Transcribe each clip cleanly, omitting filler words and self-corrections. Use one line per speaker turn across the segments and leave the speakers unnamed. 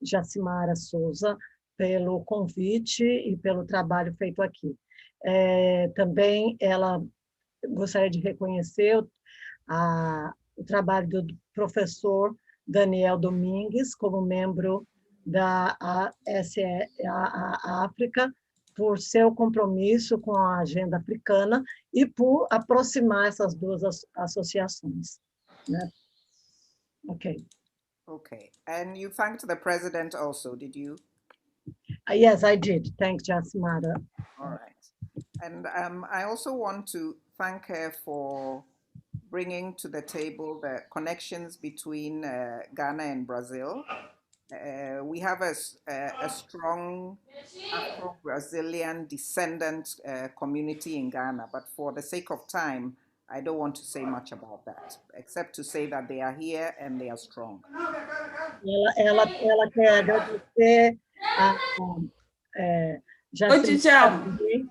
Jacimara Souza, pelo convite e pelo trabalho feito aqui. Também ela gostaria de reconhecer o trabalho do professor Daniel Domingues, como membro da África, por seu compromisso com a agenda africana e por aproximar essas duas associações. Né? Okay.
Okay. And you thanked the president also, did you?
Yes, I did. Thanks, Jasmara.
All right. And I also want to thank her for bringing to the table the connections between Ghana and Brazil. We have a strong Afro-Brazilian descendant community in Ghana, but for the sake of time, I don't want to say much about that, except to say that they are here and they are strong.
Ela quer agradecer a Jacimara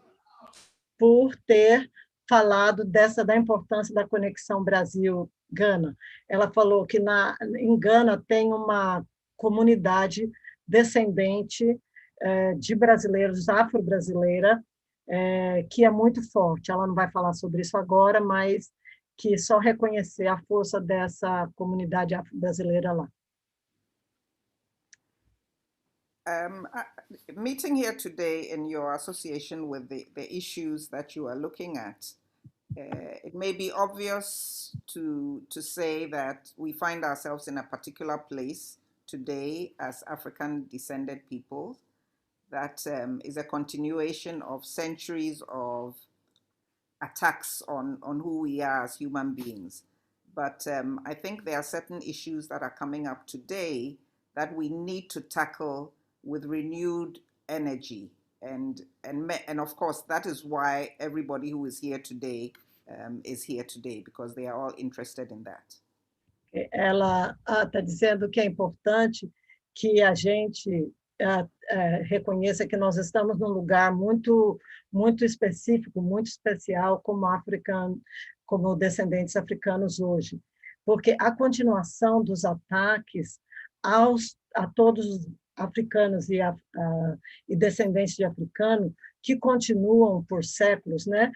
por ter falado da importância da conexão Brasil-Gana. Ela falou que em Gana tem uma comunidade descendente de brasileiros, afro-brasileira, que é muito forte. Ela não vai falar sobre isso agora, mas que só reconhecer a força dessa comunidade afro-brasileira lá.
Meeting here today in your association with the issues that you are looking at, it may be obvious to say that we find ourselves in a particular place today as African descended people that is a continuation of centuries of attacks on who we are as human beings. But I think there are certain issues that are coming up today that we need to tackle with renewed energy. And of course, that is why everybody who is here today is here today, because they are all interested in that.
Ela está dizendo que é importante que a gente reconheça que nós estamos num lugar muito específico, muito especial como descendentes africanos hoje, porque a continuação dos ataques a todos os africanos e descendentes de africano que continuam por séculos, né,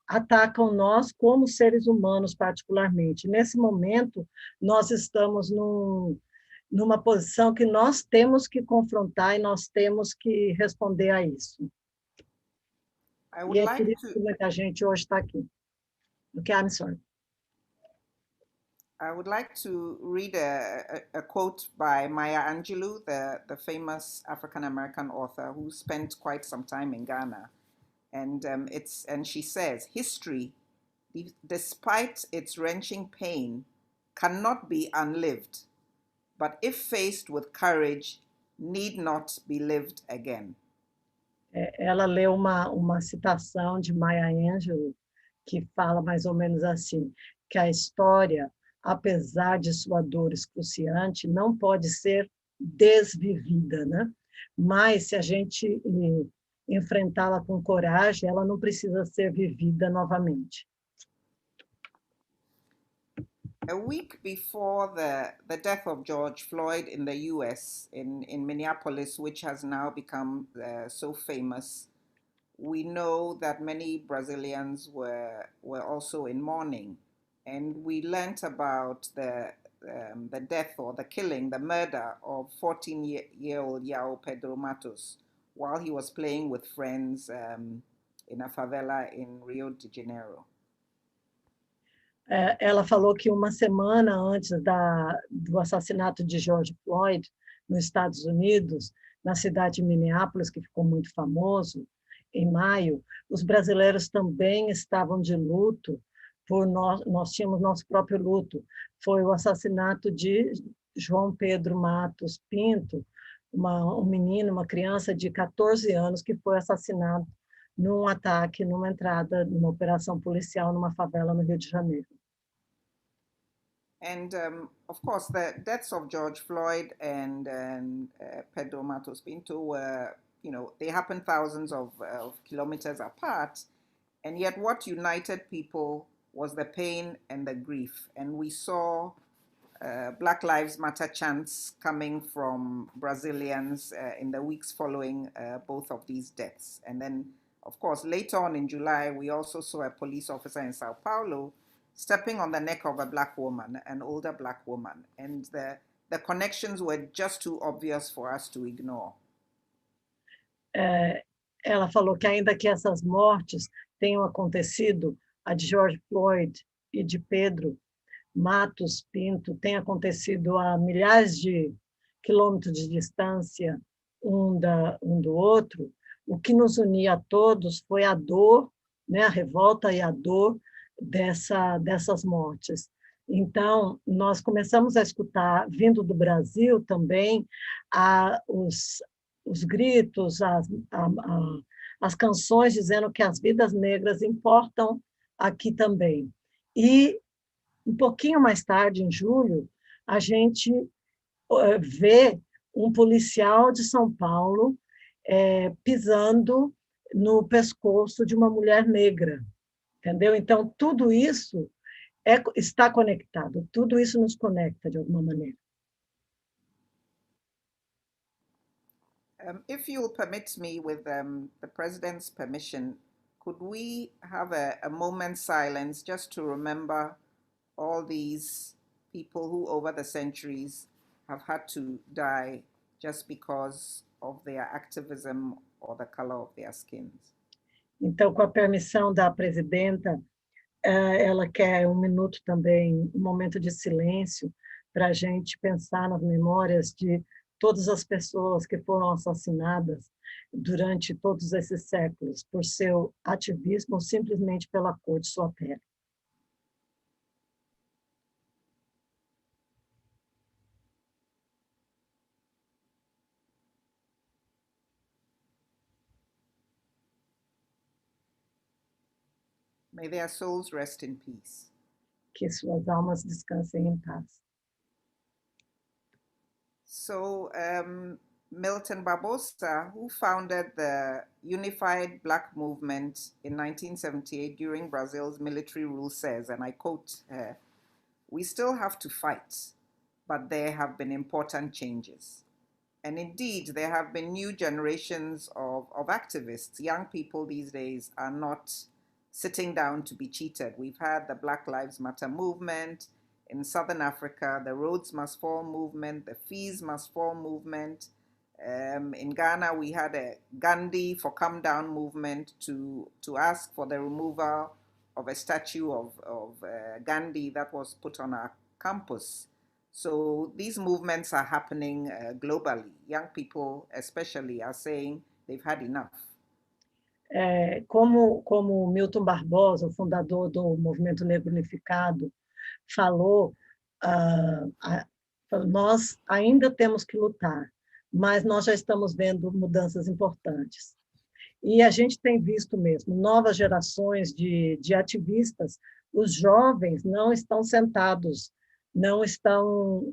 atacam nós como seres humanos particularmente. Nesse momento, nós estamos numa posição que nós temos que confrontar e nós temos que responder a isso. E é por isso que muita gente hoje está aqui. Okay, I'm sorry.
I would like to read a quote by Maya Angelou, the famous African-American author who spent quite some time in Ghana. And she says, history, despite its wrenching pain, cannot be unlived, but if faced with courage, need not be lived again.
Ela leu uma citação de Maya Angelou que fala mais ou menos assim, que a história, apesar de sua dor excruciante, não pode ser desvivida, né? Mas se a gente enfrentá-la com coragem, ela não precisa ser vivida novamente.
A week before the death of George Floyd in the US, in Minneapolis, which has now become so famous, we know that many Brazilians were also in mourning. And we learnt about the death or the killing, the murder of 14-year-old Yao Pedro Matos while he was playing with friends in a favela in Rio de Janeiro.
Ela falou que uma semana antes do assassinato de George Floyd, nos Estados Unidos, na cidade de Minneapolis, que ficou muito famoso, em maio, os brasileiros também estavam de luto, nós tínhamos nosso próprio luto. Foi o assassinato de João Pedro Matos Pinto, um menino, uma criança de 14 anos, que foi assassinado num ataque, numa numa operação policial numa favela no Rio de Janeiro.
And of course, the deaths of George Floyd and Pedro Matos Pinto were, they happened thousands of kilometers apart, and yet what united people was the pain and the grief. And we saw Black Lives Matter chants coming from Brazilians in the weeks following both of these deaths. And then, of course, later on in July, we also saw a police officer in Sao Paulo stepping on the neck of a Black woman, an older Black woman. And the connections were just too obvious for us to ignore.
Ela falou que ainda que essas mortes tenham acontecido, a de George Floyd e de Pedro Matos Pinto, tem acontecido a milhares de quilômetros de distância um do outro, o que nos unia a todos foi a dor, né, a revolta e a dor dessas mortes. Então, nós começamos a escutar, vindo do Brasil também, os gritos, as canções dizendo que as vidas negras importam aqui também. E um pouquinho mais tarde, em julho, a gente vê um policial de São Paulo pisando no pescoço de uma mulher negra, entendeu? Então, tudo isso está conectado, tudo isso nos conecta de alguma maneira.
If you'll permit me, with the President's permission, could we have a moment's silence just to remember all these people who over the centuries have had to die just because of their activism or the color of their skins?
Então, com a permissão da presidenta, ela quer um minuto também, um momento de silêncio, para a gente pensar nas memórias de todas as pessoas que foram assassinadas durante todos esses séculos por seu ativismo ou simplesmente pela cor de sua pele.
May their souls rest in peace.
Que suas almas descansem em paz.
So, Milton Barbosa, who founded the Unified Black Movement in 1978 during Brazil's military rule, says, and I quote her, "We still have to fight, but there have been important changes." And indeed, there have been new generations of activists. Young people these days are not sitting down to be cheated. We've had the Black Lives Matter movement. In Southern Africa, the Rhodes Must Fall movement, the Fees Must Fall movement. In Ghana, we had a Gandhi for Come Down movement to ask for the removal of a statue of Gandhi that was put on our campus. So these movements are happening globally. Young people especially are saying they've had enough.
Como Milton Barbosa, o fundador do Movimento Negro Unificado, falou, nós ainda temos que lutar, mas nós já estamos vendo mudanças importantes. E a gente tem visto mesmo novas gerações de ativistas. Os jovens não estão sentados, não estão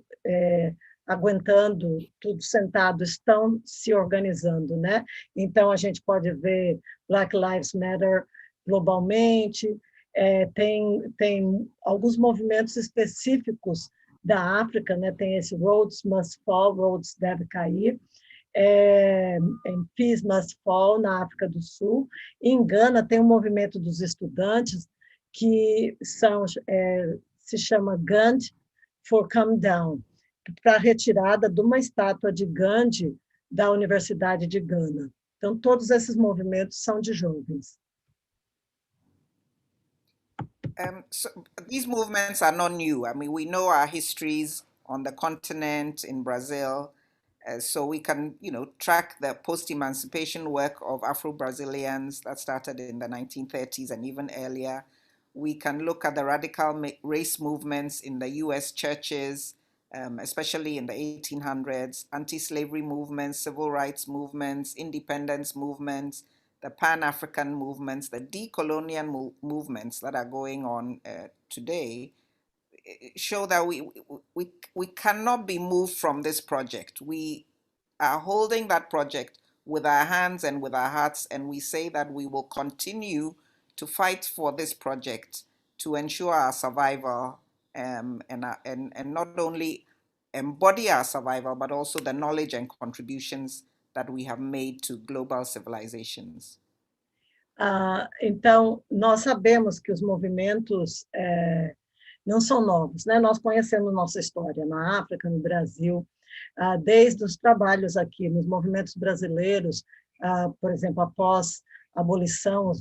aguentando tudo sentado, estão se organizando, né? Então, a gente pode ver Black Lives Matter globalmente, tem alguns movimentos específicos da África, né? Tem esse Rhodes Must Fall, Rhodes deve cair, Peace Must Fall, na África do Sul. Em Gana, tem um movimento dos estudantes que se chama Gandhi for Come Down, para a retirada de uma estátua de Gandhi da Universidade de Gana. Então, todos esses movimentos são de jovens.
So these movements are not new. I mean, we know our histories on the continent, in Brazil, so we can, track the post-emancipation work of Afro-Brazilians that started in the 1930s and even earlier. We can look at the radical race movements in the US churches, especially in the 1800s, anti-slavery movements, civil rights movements, independence movements, the Pan-African movements, the decolonial movements that are going on today, show that we cannot be moved from this project. We are holding that project with our hands and with our hearts, and we say that we will continue to fight for this project to ensure our survival and not only embody our survival, but also the knowledge and contributions that we have made to global civilizations.
Então, nós sabemos que os movimentos não são novos, né? Nós conhecemos nossa história na África, no Brasil, desde os trabalhos aqui nos movimentos brasileiros, por exemplo, após a abolição,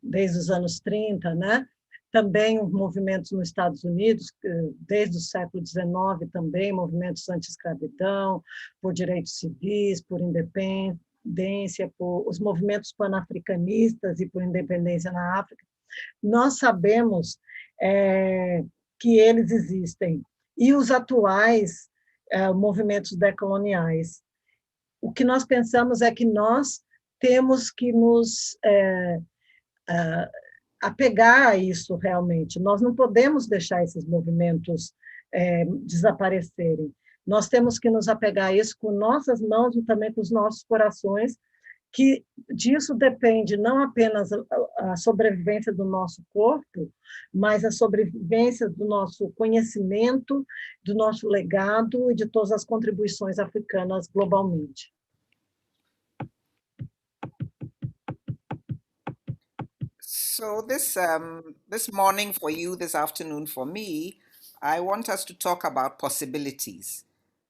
desde os anos 30, né? Também movimentos nos Estados Unidos, desde o século XIX também, movimentos anti-escravidão, por direitos civis, por independência, por os movimentos panafricanistas e por independência na África. Nós sabemos que eles existem. E os atuais movimentos decoloniais. O que nós pensamos é que nós temos que nos apegar a isso realmente. Nós não podemos deixar esses movimentos desaparecerem. Nós temos que nos apegar a isso com nossas mãos e também com os nossos corações, que disso depende não apenas a sobrevivência do nosso corpo, mas a sobrevivência do nosso conhecimento, do nosso legado e de todas as contribuições africanas globalmente.
So this morning for you, this afternoon for me, I want us to talk about possibilities.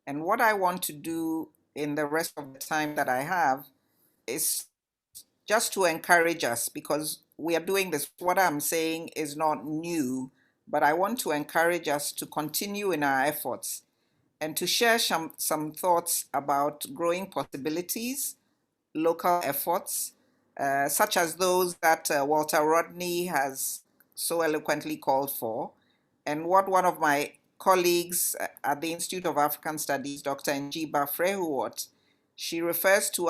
And what I want to do in the rest of the time that I have is just to encourage us, because we are doing this. What I'm saying is not new, but I want to encourage us to continue in our efforts and to share some thoughts about growing possibilities, local efforts, such as those that Walter Rodney has so eloquently called for, and what one of my colleagues at the Institute of African Studies, Dr. Njiba Frehuot, she refers to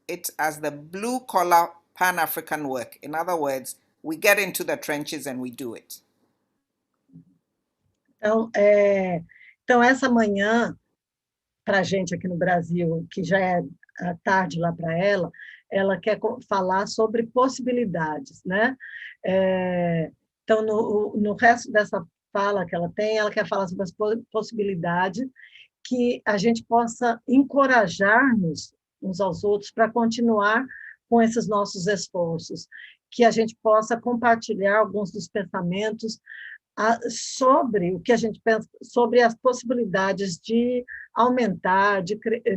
it as the blue-collar Pan-African work. In other words, we get into the trenches and we do it.
Então essa manhã, para a gente aqui no Brasil, que já é tarde lá para ela quer falar sobre possibilidades, né? Então, no resto dessa fala que ela tem, ela quer falar sobre as possibilidades, que a gente possa encorajar-nos uns aos outros para continuar com esses nossos esforços, que a gente possa compartilhar alguns dos pensamentos sobre o que a gente pensa, sobre as possibilidades de aumentar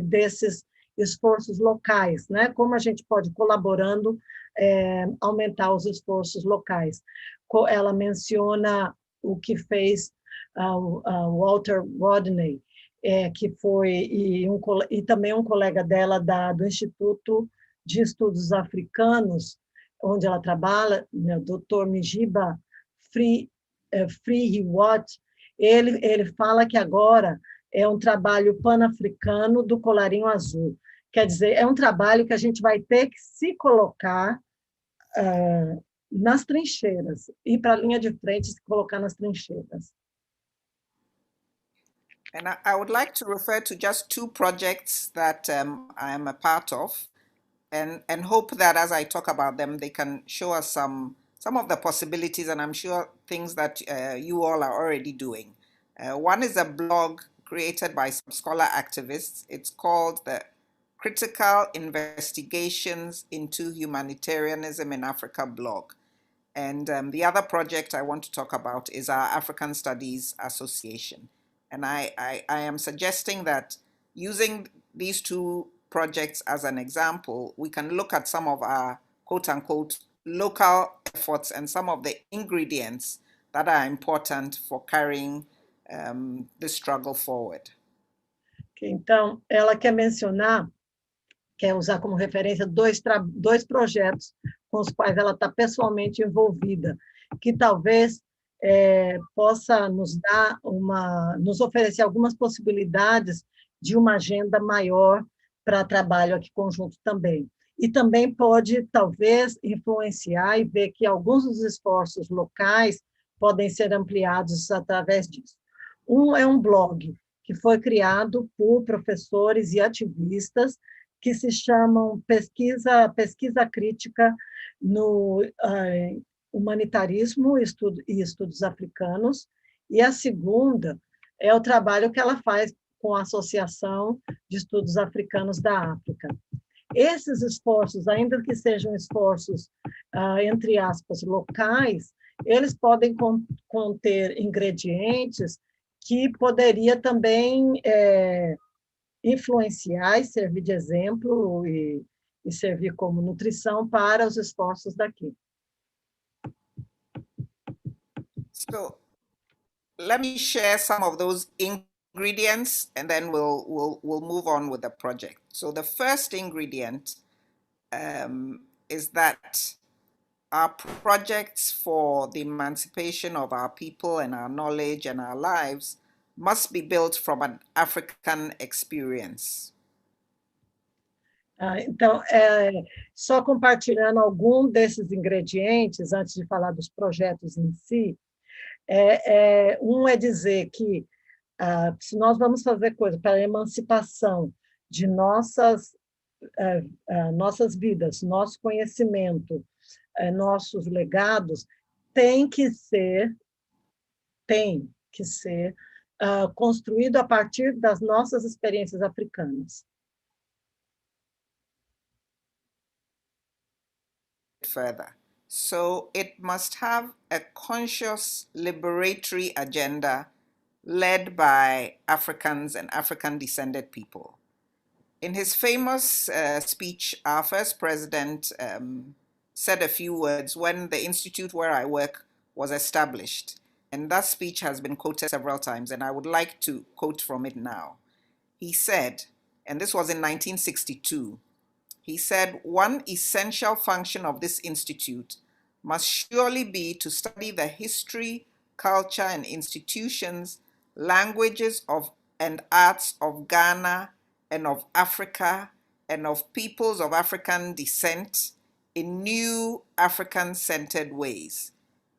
desses esforços locais, né? Como a gente pode, colaborando, aumentar os esforços locais. Ela menciona o que fez Walter Rodney, que foi, e também um colega dela do Instituto de Estudos Africanos, onde ela trabalha, né, o Dr. Njiba Frehuot, ele fala que agora é um trabalho pan-africano do colarinho azul. Quer dizer, é um trabalho que a gente vai ter que se colocar nas trincheiras, ir para a linha de frente e se colocar nas trincheiras.
And I would like to refer to just two projects that I am a part of, and hope that as I talk about them, they can show us some of the possibilities, and I'm sure things that you all are already doing. One is a blog created by some scholar activists. It's called the Critical Investigations into Humanitarianism in Africa blog. And the other project I want to talk about is our African Studies Association. And I am suggesting that using these two projects as an example, we can look at some of our quote-unquote local efforts and some of the ingredients that are important for carrying the struggle forward.
Então, ela quer usar como referência dois projetos com os quais ela está pessoalmente envolvida, que talvez possa nos oferecer algumas possibilidades de uma agenda maior para trabalho aqui conjunto também. E também pode, talvez, influenciar e ver que alguns dos esforços locais podem ser ampliados através disso. É um blog que foi criado por professores e ativistas que se chamam Pesquisa Crítica no Humanitarismo e Estudos Africanos, E a segunda é o trabalho que ela faz com a Associação de Estudos Africanos da África. Esses esforços, ainda que sejam esforços, entre aspas, locais, eles podem conter ingredientes que poderia também influenciar e servir de exemplo e servir como nutrição para os esforços daqui.
So let me share some of those ingredients, and then we'll move on with the project. So the first ingredient is that our projects for the emancipation of our people and our knowledge and our lives must be built from an African experience.
Então, só compartilhando algum desses ingredientes, antes de falar dos projetos em si, um é dizer que se nós vamos fazer coisa para a emancipação de nossas vidas, nosso conhecimento, nossos legados, tem que ser construído a partir das nossas experiências africanas.
Further. So it must have a conscious liberatory agenda led by Africans and African-descended people. In his famous speech, our first president said a few words when the institute where I work was established. And that speech has been quoted several times, and I would like to quote from it now. He said, and this was in 1962, he said, "One essential function of this institute must surely be to study the history, culture, and institutions, languages and arts of Ghana and of Africa and of peoples of African descent in new African-centered ways,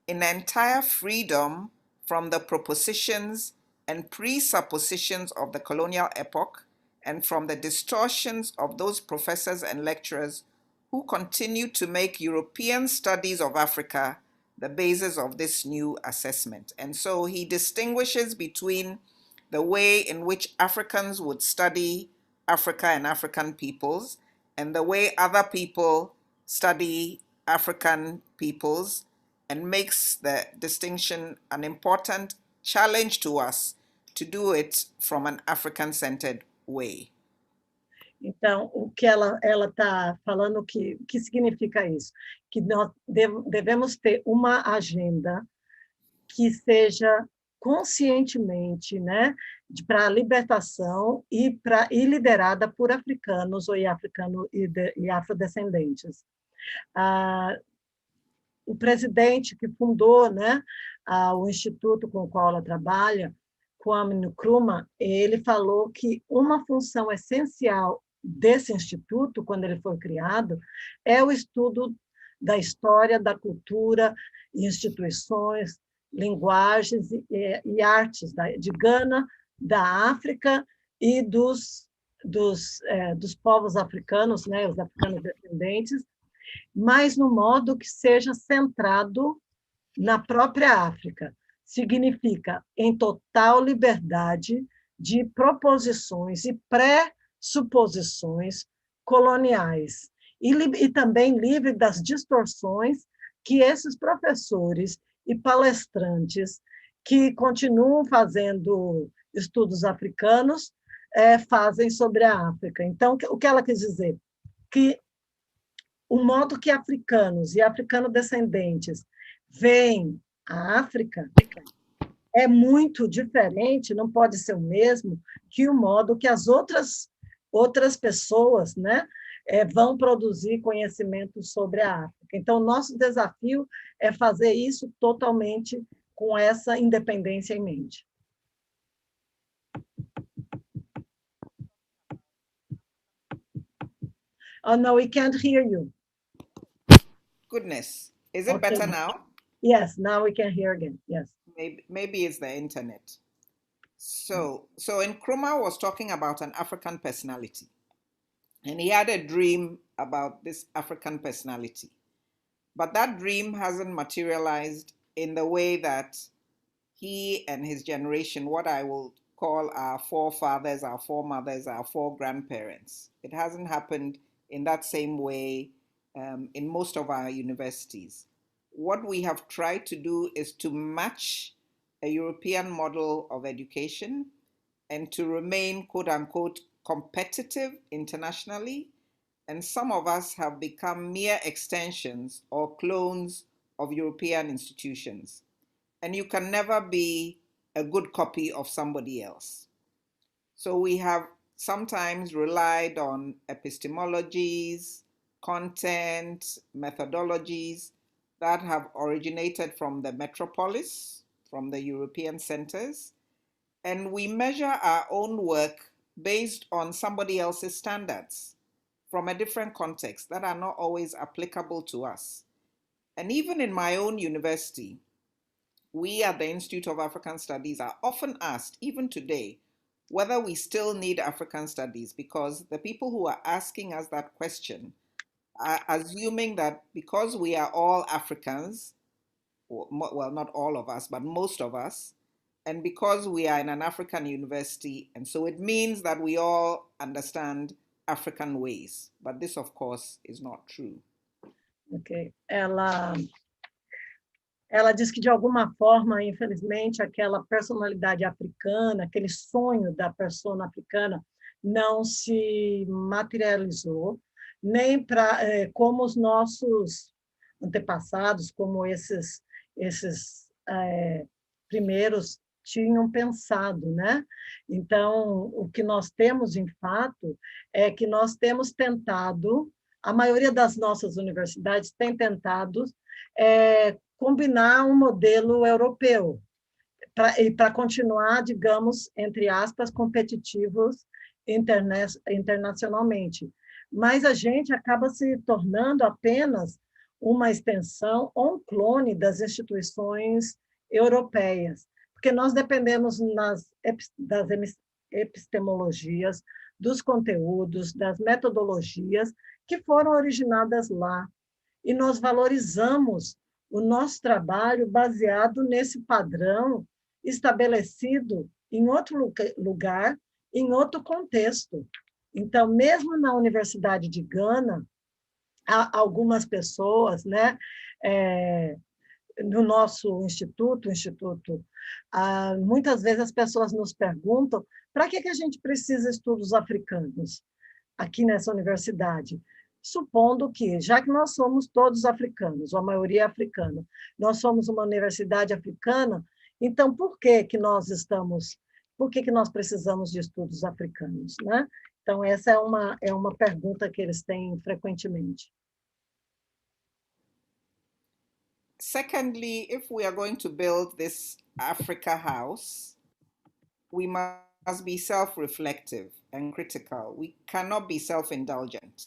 in entire freedom from the propositions and presuppositions of the colonial epoch and from the distortions of those professors and lecturers who continue to make European studies of Africa the basis of this new assessment." And so he distinguishes between the way in which Africans would study Africa and African peoples and the way other people study African peoples, and makes the distinction an important challenge to us to do it from an African-centered way.
Então, o que ela está falando, o que significa isso? Que nós devemos ter uma agenda que seja conscientemente, né, para a libertação e liderada por africanos ou e afrodescendentes. O presidente que fundou, né, o instituto com o qual ela trabalha, Kwame Nkrumah, ele falou que uma função essencial desse instituto, quando ele foi criado, é o estudo da história, da cultura, instituições, linguagens e artes de Gana, da África e dos povos africanos, né, os africanos descendentes, mas no modo que seja centrado na própria África. Significa em total liberdade de proposições e pré-suposições coloniais, e também livre das distorções que esses professores e palestrantes que continuam fazendo estudos africanos fazem sobre a África. Então, o que ela quis dizer? Que o modo que africanos e africano-descendentes veem a África é muito diferente, não pode ser o mesmo que o modo que as outras pessoas, né, vão produzir conhecimento sobre a África. Então, nosso desafio é fazer isso totalmente com essa independência em mente. Oh, no, we can't hear you.
Goodness. Is it better now?
Yes, now we can hear again. Yes.
Maybe it's the internet. So Nkrumah was talking about an African personality. And he had a dream about this African personality. But that dream hasn't materialized in the way that he and his generation, what I will call our forefathers, our foremothers, our foregrandparents. It hasn't happened in that same way in most of our universities. What we have tried to do is to match a European model of education and to remain, quote unquote, competitive internationally. And some of us have become mere extensions or clones of European institutions. And you can never be a good copy of somebody else. So we have sometimes relied on epistemologies, content, methodologies that have originated from the metropolis, from the European centers, and we measure our own work based on somebody else's standards from a different context that are not always applicable to us. And even in my own university, we at the Institute of African Studies are often asked, even today, whether we still need African studies, because the people who are asking us that question are assuming that because we are all Africans, well, not all of us, but most of us, and because we are in an African university, and so it means that we all understand African ways. But this, of course, is not true.
Ok. Ela diz que, de alguma forma, infelizmente, aquela personalidade africana, aquele sonho da persona africana, não se materializou, nem como os nossos antepassados, como esses primeiros tinham pensado, né? Então, o que nós temos, em fato, é que nós temos tentado, a maioria das nossas universidades tem tentado combinar um modelo europeu para continuar, digamos, entre aspas, competitivos internacionalmente. Mas a gente acaba se tornando apenas uma extensão ou um clone das instituições europeias, porque nós dependemos das epistemologias, dos conteúdos, das metodologias que foram originadas lá. E nós valorizamos o nosso trabalho baseado nesse padrão estabelecido em outro lugar, em outro contexto. Então, mesmo na Universidade de Gana, há algumas pessoas, né, no nosso instituto, muitas vezes as pessoas nos perguntam para que a gente precisa de estudos africanos aqui nessa universidade, supondo que, já que nós somos todos africanos, ou a maioria é africana, nós somos uma universidade africana, então por que nós precisamos de estudos africanos, né? Então, essa é uma pergunta que eles têm frequentemente.
Secondly, if we are going to build this Africa house, we must be self-reflective and critical. We cannot be self-indulgent.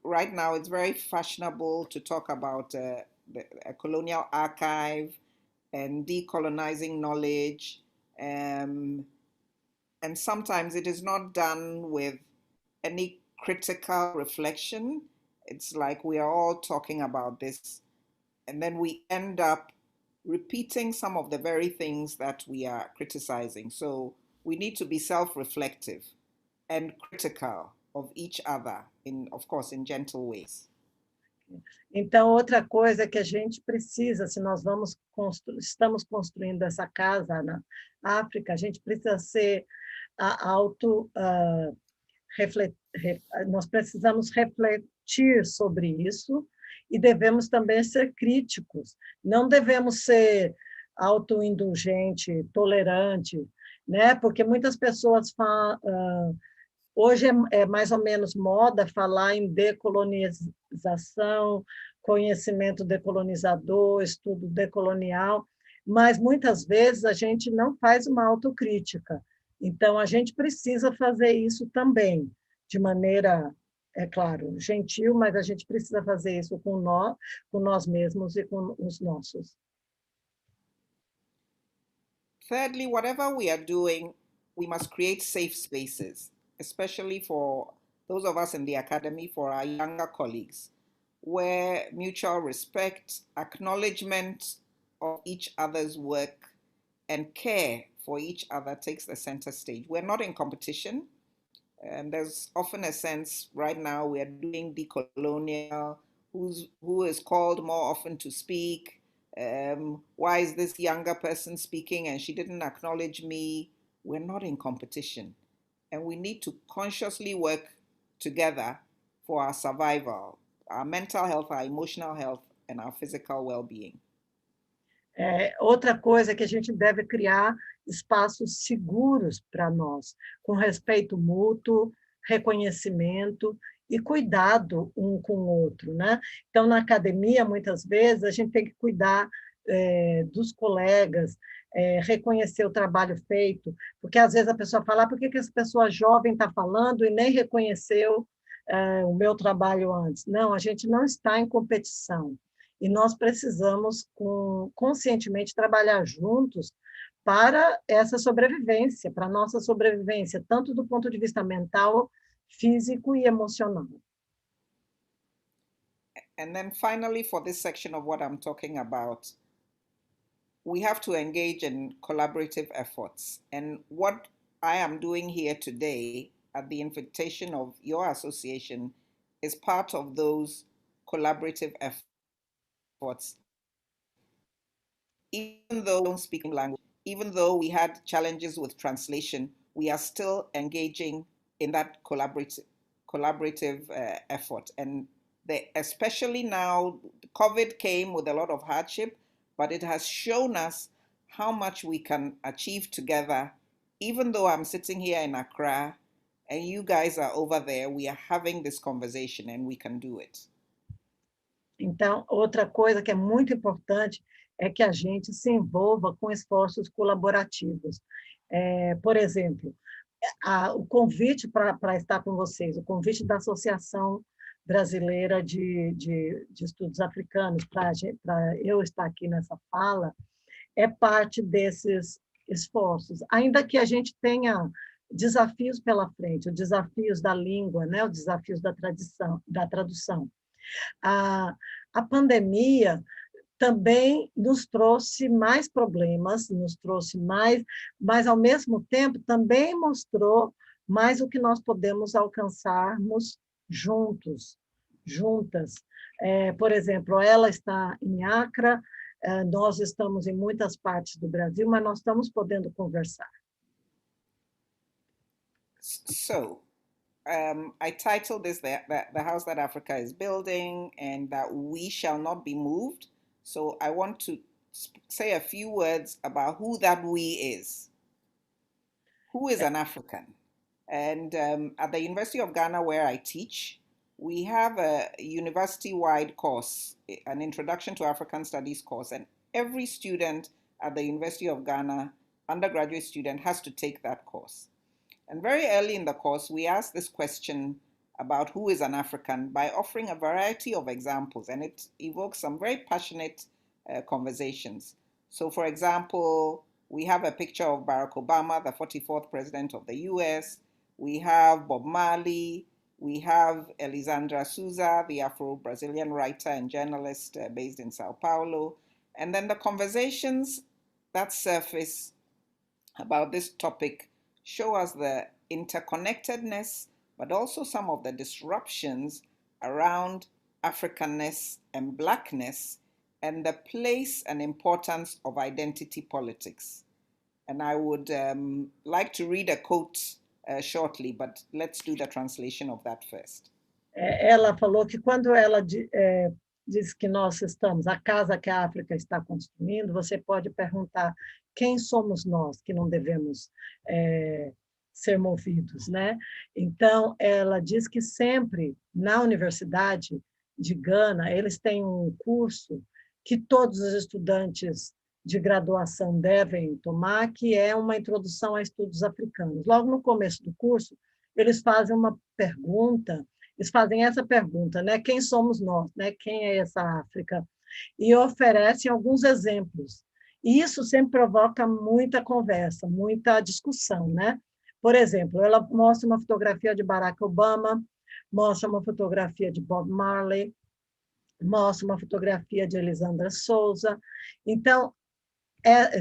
Right now, it's very fashionable to talk about a colonial archive and decolonizing knowledge. And sometimes it is not done with any critical reflection. It's like we are all talking about this, and then we end up repeating some of the very things that we are criticizing. So we need to be self-reflective and critical of each other, of course, in gentle ways.
Então, outra coisa que a gente precisa, se nós estamos construindo essa casa na África, a gente precisa ser nós precisamos refletir sobre isso e devemos também ser críticos. Não devemos ser autoindulgente, tolerante, né? Porque muitas pessoas hoje é mais ou menos moda falar em decolonização, conhecimento decolonizador, estudo decolonial, mas muitas vezes a gente não faz uma autocrítica. Então, a gente precisa fazer isso também, de maneira, é claro, gentil, mas a gente precisa fazer isso com nós mesmos e com os nossos.
Thirdly, whatever we are doing, we must create safe spaces, especially for those of us in the academy, for our younger colleagues, where mutual respect, acknowledgement of each other's work and care for each other takes the center stage. We're not in competition. There's often a sense right now we're doing decolonial, who is called more often to speak. Why is this younger person speaking and she didn't acknowledge me? We're not in competition. And we need to consciously work together for our survival, our mental health, our emotional health, and our physical well-being.
Outra coisa é que a gente deve criar espaços seguros para nós, com respeito mútuo, reconhecimento e cuidado um com o outro, né? Então, na academia, muitas vezes, a gente tem que cuidar dos colegas, reconhecer o trabalho feito, porque às vezes a pessoa fala, por que essa pessoa jovem está falando e nem reconheceu o meu trabalho antes? Não, a gente não está em competição. E nós precisamos, conscientemente, trabalhar juntos para essa sobrevivência, para a nossa sobrevivência, tanto do ponto de vista mental, físico e emocional.
And then finally, for this section of what I'm talking about, we have to engage in collaborative efforts. And what I am doing here today at the invitation of your association is part of those collaborative efforts. Even though we don't speak language, even though we had challenges with translation, we are still engaging in that collaborative effort. And especially now, COVID came with a lot of hardship, but it has shown us how much we can achieve together. Even though I'm sitting here in Accra and you guys are over there, we are having this conversation and we can do it.
Então, outra coisa que é muito importante é que a gente se envolva com esforços colaborativos. Por exemplo, o convite para estar com vocês, o convite da Associação Brasileira de Estudos Africanos, para eu estar aqui nessa fala, é parte desses esforços. Ainda que a gente tenha desafios pela frente, os desafios da língua, né? Os desafios da tradução. A pandemia também nos trouxe mais problemas, nos trouxe mais, mas, ao mesmo tempo, também mostrou mais o que nós podemos alcançarmos juntos, juntas. Por exemplo, ela está em Accra, nós estamos em muitas partes do Brasil, mas nós estamos podendo conversar.
So, I titled this the House That Africa is Building, and that we shall not be moved. So I want to say a few words about who that we is. Who is an African? And at the University of Ghana, where I teach, we have a university-wide course, an Introduction to African Studies course, and every student at the University of Ghana, undergraduate student, has to take that course. And very early in the course, we asked this question about who is an African by offering a variety of examples, and it evokes some very passionate conversations. So, for example, we have a picture of Barack Obama, the 44th president of the US. We have Bob Marley. We have Elisandra Souza, the Afro-Brazilian writer and journalist based in Sao Paulo. And then the conversations that surface about this topic show us the interconnectedness, but also some of the disruptions around Africanness and Blackness, and the place and importance of identity politics. And I would like to read a quote shortly, but let's do the translation of that first.
Ela falou que quando ela diz que nós estamos, a casa que a África está construindo, você pode perguntar quem somos nós que não devemos ser movidos, né? Então, ela diz que sempre, na Universidade de Gana, eles têm um curso que todos os estudantes de graduação devem tomar, que é uma introdução a estudos africanos. Logo no começo do curso, eles fazem uma pergunta, eles fazem essa pergunta, né? Quem somos nós, né? Quem é essa África? E oferecem alguns exemplos. E isso sempre provoca muita conversa, muita discussão, né? Por exemplo, ela mostra uma fotografia de Barack Obama, mostra uma fotografia de Bob Marley, mostra uma fotografia de Elisandra Souza. Então,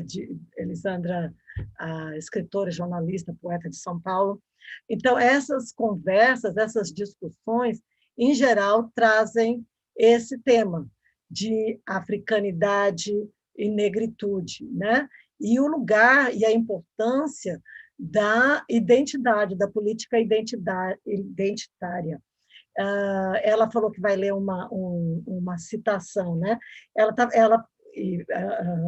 de Elisandra, a escritora, jornalista, poeta de São Paulo. Então, essas conversas, essas discussões, em geral, trazem esse tema de africanidade e negritude, né? E o lugar e a importância da identidade, da política identitária. Ela falou que vai ler uma citação, né? Ela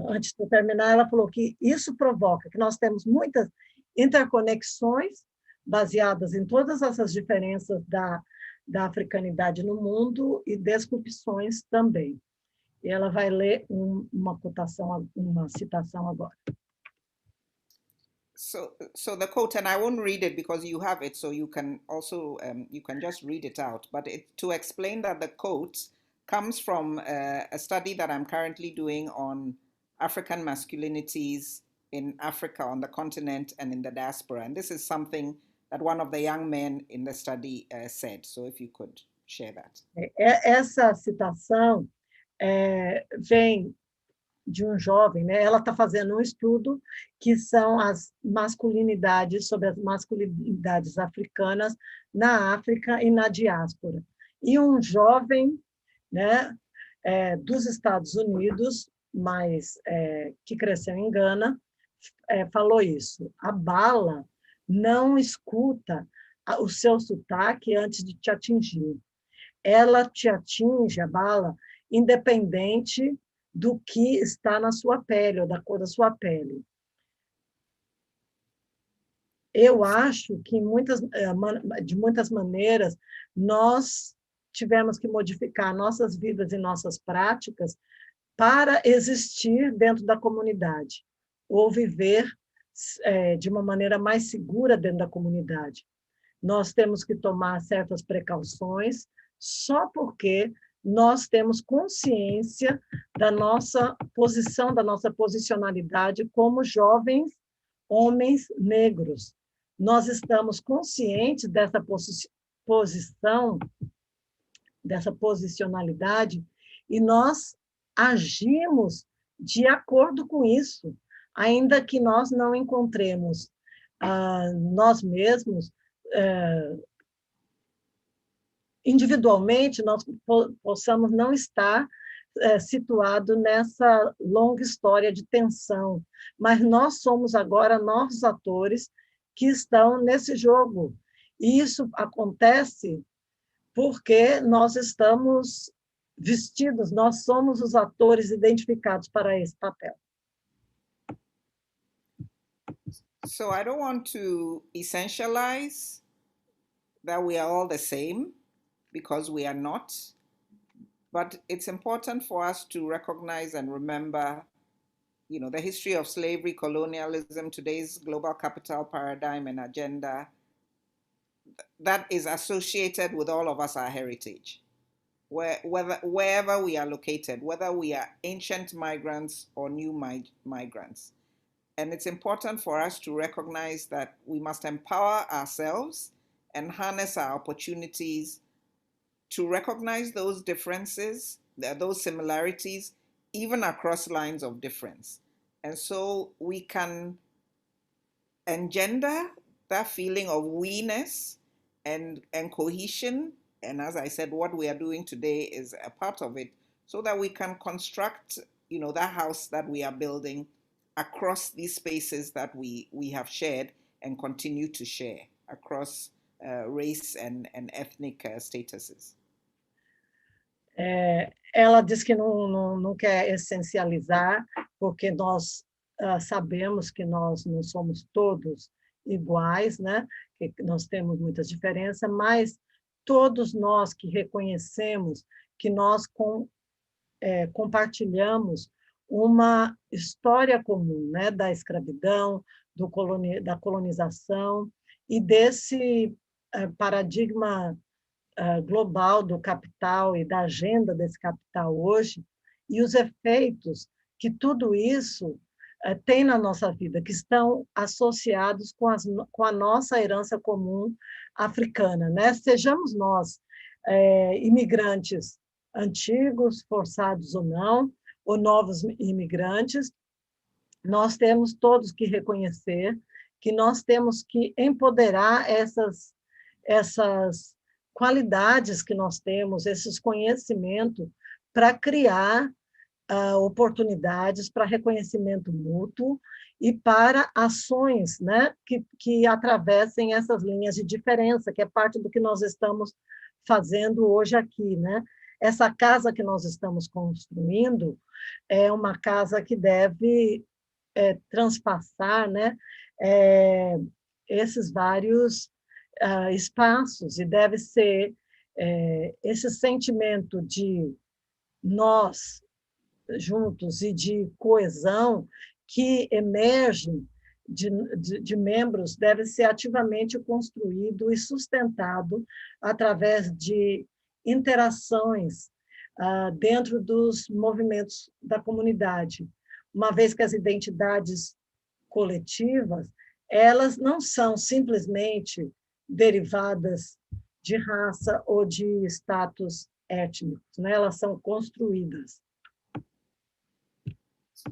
antes de terminar, ela falou que isso provoca que nós temos muitas interconexões baseadas em todas essas diferenças da africanidade no mundo e desculpições também. E ela vai ler uma citação agora.
So the quote, and I won't read it because you have it, so you can also you can just read it out. But to explain that the quote comes from a study that I'm currently doing on African masculinities in Africa, on the continent, and in the diaspora. And this is something that one of the young men in the study said. So if you could share that.
Essa citação vem de um jovem, né? Ela está fazendo um estudo que são as masculinidades, sobre as masculinidades africanas na África e na diáspora. E um jovem, né, dos Estados Unidos, mas que cresceu em Gana, falou isso: a bala não escuta o seu sotaque antes de te atingir. Ela te atinge, a bala, independente do que está na sua pele, ou da cor da sua pele. Eu acho que, de muitas maneiras, nós tivemos que modificar nossas vidas e nossas práticas para existir dentro da comunidade, ou viver de uma maneira mais segura dentro da comunidade. Nós temos que tomar certas precauções só porque nós temos consciência da nossa posição, da nossa posicionalidade como jovens homens negros. Nós estamos conscientes dessa posição, dessa posicionalidade, e nós agimos de acordo com isso, ainda que nós não encontremos nós mesmos individualmente, nós possamos não estar situado nessa longa história de tensão, mas nós somos agora novos atores que estão nesse jogo. E isso acontece porque nós estamos vestidos, nós somos os atores identificados para esse papel.
So I don't want to essentialize that we are all the same, because we are not. But it's important for us to recognize and remember, the history of slavery, colonialism, today's global capital paradigm and agenda that is associated with all of us, our heritage. Wherever we are located, whether we are ancient migrants or new migrants. And it's important for us to recognize that we must empower ourselves and harness our opportunities to recognize those differences, those similarities, even across lines of difference. And so we can engender that feeling of we-ness and cohesion. And as I said, what we are doing today is a part of it, so that we can construct, that house that we are building across these spaces that we have shared and continue to share across race and ethnic statuses.
Ela diz que não quer essencializar, porque nós sabemos que nós não somos todos iguais, né? Que nós temos muitas diferenças, mas todos nós que reconhecemos que nós compartilhamos uma história comum, né? Da escravidão, da colonização e desse paradigma global do capital e da agenda desse capital hoje, e os efeitos que tudo isso tem na nossa vida, que estão associados com a nossa herança comum africana, né? Sejamos nós imigrantes antigos, forçados ou novos imigrantes, nós temos todos que reconhecer que nós temos que empoderar essas qualidades que nós temos, esses conhecimentos, para criar oportunidades para reconhecimento mútuo e para ações, né, que atravessem essas linhas de diferença, que é parte do que nós estamos fazendo hoje aqui, né? Essa casa que nós estamos construindo é uma casa que deve transpassar, né, esses vários espaços, e deve ser esse sentimento de nós juntos e de coesão que emerge de membros deve ser ativamente construído e sustentado através de interações dentro dos movimentos da comunidade, uma vez que as identidades coletivas elas não são simplesmente derivadas de raça ou de status étnicos, né? Elas são construídas.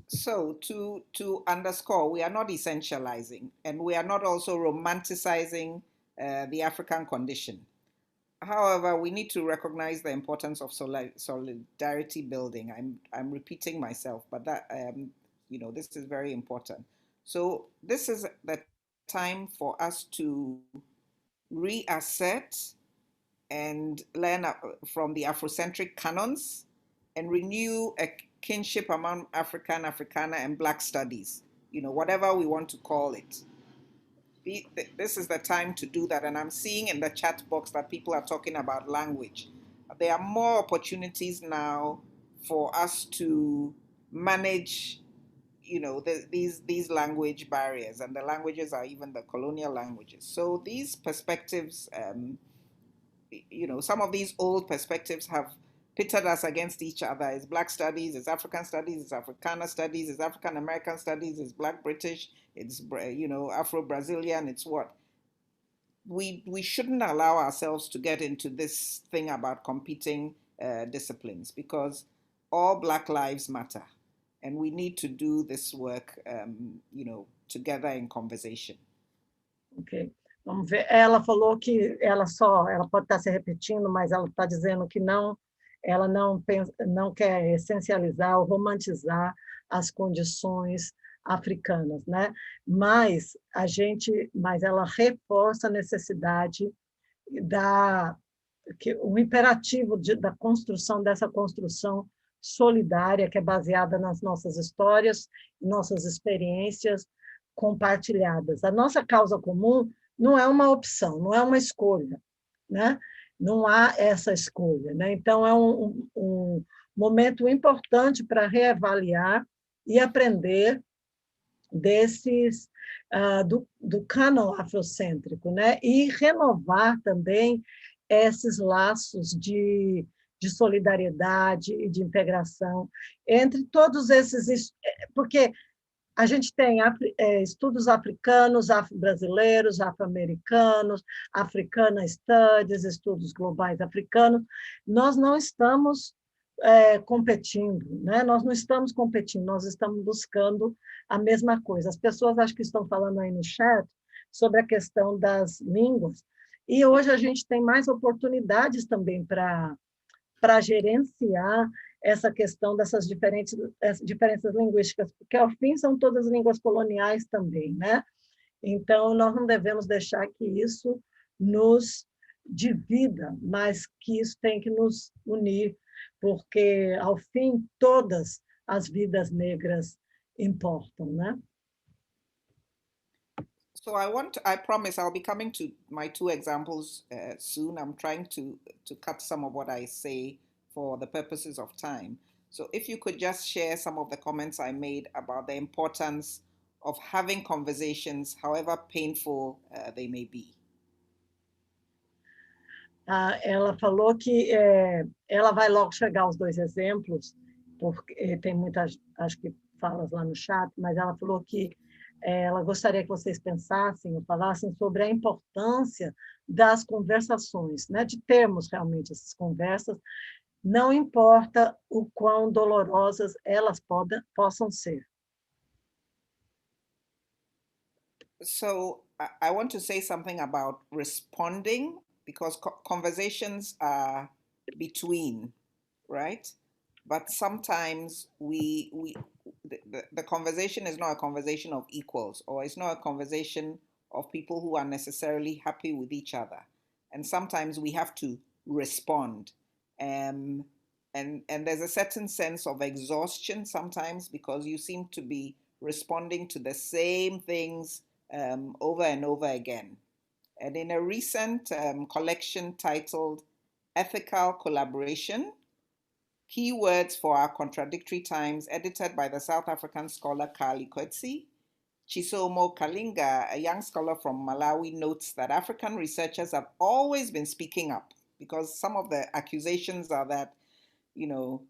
So to underscore, we are not essentializing, and we are not also romanticizing the African condition. However, we need to recognize the importance of solidarity building. I'm repeating myself, but that this is very important. So this is the time for us to reassert and learn from the Afrocentric canons and renew a kinship among African, Africana, and Black studies, whatever we want to call it. This is the time to do that. And I'm seeing in the chat box that people are talking about language. There are more opportunities now for us to manage, these language barriers, and the languages are even the colonial languages. So these perspectives, some of these old perspectives have pitted us against each other. It's Black studies, it's African studies, it's Africana studies, it's African American studies, it's Black British, it's Afro-Brazilian, it's what? We shouldn't allow ourselves to get into this thing about competing disciplines, because all Black lives matter, and we need to do this work, together in conversation.
Ok. Vamos ver. Ela falou que ela pode estar se repetindo, mas ela está dizendo que ela não quer essencializar ou romantizar as condições africanas, né? Mas ela reforça a necessidade o imperativo da construção dessa construção solidária que é baseada nas nossas histórias, nossas experiências compartilhadas. A nossa causa comum não é uma opção, não é uma escolha, né? Não há essa escolha, né? Então, é um momento importante para reavaliar e aprender do cânon afrocêntrico, né? E renovar também esses laços de solidariedade e de integração entre todos esses... Porque a gente tem estudos africanos, afro-brasileiros, afro-americanos, Africana Studies, estudos globais africanos. Nós não estamos competindo, né? Nós não estamos competindo, nós estamos buscando a mesma coisa. As pessoas acho que estão falando aí no chat sobre a questão das línguas, e hoje a gente tem mais oportunidades também para gerenciar essa questão dessas diferenças linguísticas, porque, ao fim, são todas línguas coloniais também, né? Então, nós não devemos deixar que isso nos divida, mas que isso tem que nos unir, porque, ao fim, todas as vidas negras importam, né?
So I promise I'll be coming to my two examples soon. I'm trying to cut some of what I say for the purposes of time. So if you could just share some of the comments I made about the importance of having conversations, however painful they may be.
Ela falou que ela vai logo chegar aos dois exemplos, porque tem muitas, acho que, falas lá no chat, mas ela falou que ela gostaria que vocês pensassem ou falassem sobre a importância das conversações, né? De termos realmente essas conversas, não importa o quão dolorosas elas possam ser.
So I want to say something about responding because conversations are between, right? But sometimes the conversation is not a conversation of equals, or it's not a conversation of people who are necessarily happy with each other. And sometimes we have to respond. Um, and there's a certain sense of exhaustion sometimes because you seem to be responding to the same things over and over again. And in a recent collection titled Ethical Collaboration, Keywords for Our Contradictory Times, edited by the South African scholar Carly Coetzee, Chisomo Kalinga, a young scholar from Malawi, notes that African researchers have always been speaking up because some of the accusations are that, you know,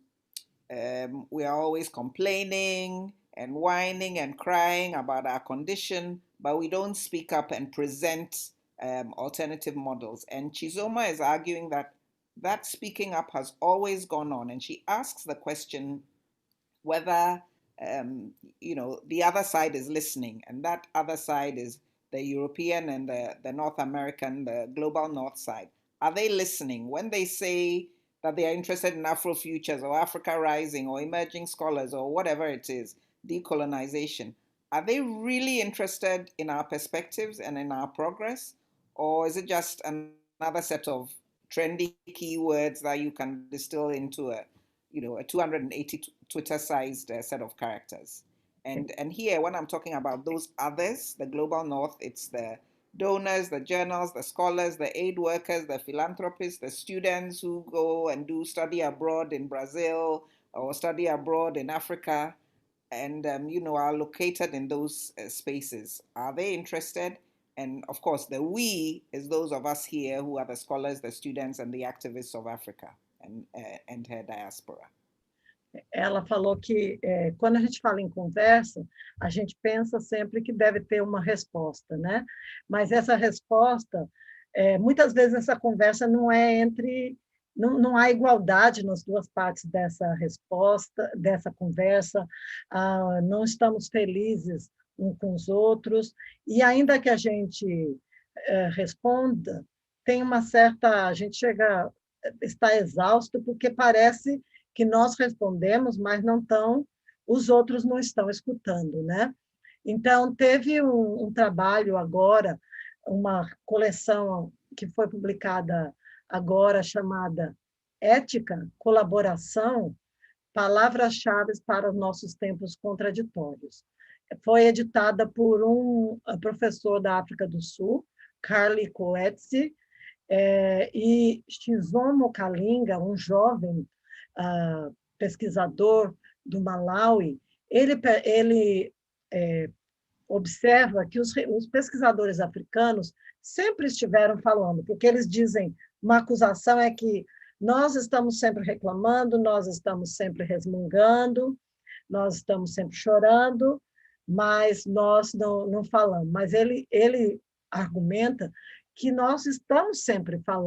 we are always complaining and whining and crying about our condition, but we don't speak up and present alternative models. And Chizoma is arguing that that speaking up has always gone on. And she asks the question whether the other side is listening, and that other side is the European and the North American, the global North side. Are they listening when they say that they are interested in Afrofutures or Africa Rising or emerging scholars or whatever it is, decolonization? Are they really interested in our perspectives and in our progress, or is it just another set of trendy keywords that you can distill into a 280 Twitter-sized set of characters? And here, when I'm talking about those others, the global North, it's the donors, the journals, the scholars, the aid workers, the philanthropists, the students who go and do study abroad in Brazil or study abroad in Africa, and are located in those spaces. Are they interested? And of course, the we is those of us here who are the scholars, the students, and the activists of Africa and her diaspora.
Ela falou que, quando a gente fala em conversa, a gente pensa sempre que deve ter uma resposta, né? Mas essa resposta, muitas vezes essa conversa não é entre... Não há igualdade nas duas partes dessa resposta, dessa conversa, não estamos felizes uns com os outros, e ainda que a gente responda, tem uma certa... A gente está exausto, porque parece que nós respondemos, mas os outros não estão escutando, né? Então, teve um trabalho agora, uma coleção que foi publicada agora, chamada Ética, Colaboração, Palavras-Chave para os Nossos Tempos Contraditórios. Foi editada por um professor da África do Sul, Carly Coetzee, e Chizomo Kalinga, um jovem pesquisador do Malawi, ele observa que os pesquisadores africanos sempre estiveram falando, porque eles dizem, uma acusação é que nós estamos sempre reclamando, nós estamos sempre resmungando, nós estamos sempre chorando, mas nós não falamos. Mas ele argumenta que nós estamos sempre falando.